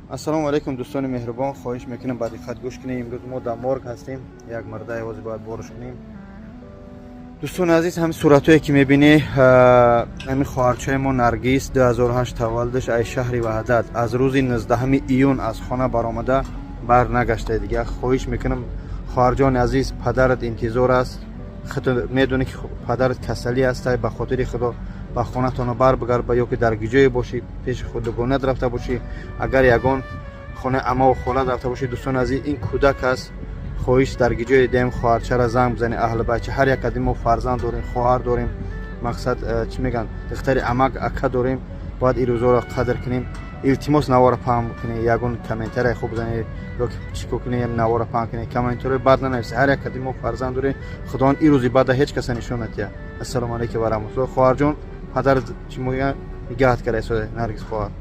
ассалому алайкум дӯстони меҳрубон, хоҳиш мекунам ба диққат гӯш кунем. Имрӯз мо дар морг ҳастем, як марда ҳозир бояд борш кунем. дӯстони азиз, ҳамин суратое ки мебинӣ, ҳамин хоҳарчаи мо Наргиз 2008 таваллудаш аз шаҳри Ваҳдат аз рӯзи 19 июн аз хона баромада барнагашта дигар. хоҳиш мекунам хоҳарҷони азиз, падарат интизор аст, медони ки падарат касалӣ аст, ба хотири худо ба хонатон барбигарда ё ки дар гиҷое бошӣ, пеши худогонат рафта бошӣ, агар ягон хонаи амаву холат рафта бошӣ. дӯстони азиз, ин кӯдак аст. хоҳиш дар гиҷое дем хоҳарчара занг бизани аҳли байча. ҳар як мо фарзанд дорем, хоҳар дорем, мақсад чӣ мегӯянд, духтари амак, ака дорем. бояд ин рӯзҳоро қадр кунем. илтимос навора паҳн кунед, ягон комментария хуб бизанед ё ки чико кунем, навора паҳн кунед, комментария бад нанависед. ҳар як мо фарзанд дорем. худованд ин рӯзи бада ҳеҷ каса нишон надиҳад. ассалому алайкум ва раҳматуллоҳ. хоҳарҷон, падарат чӣ мегӯянд, нигаҳат карда истода. Наргиз хоҳар.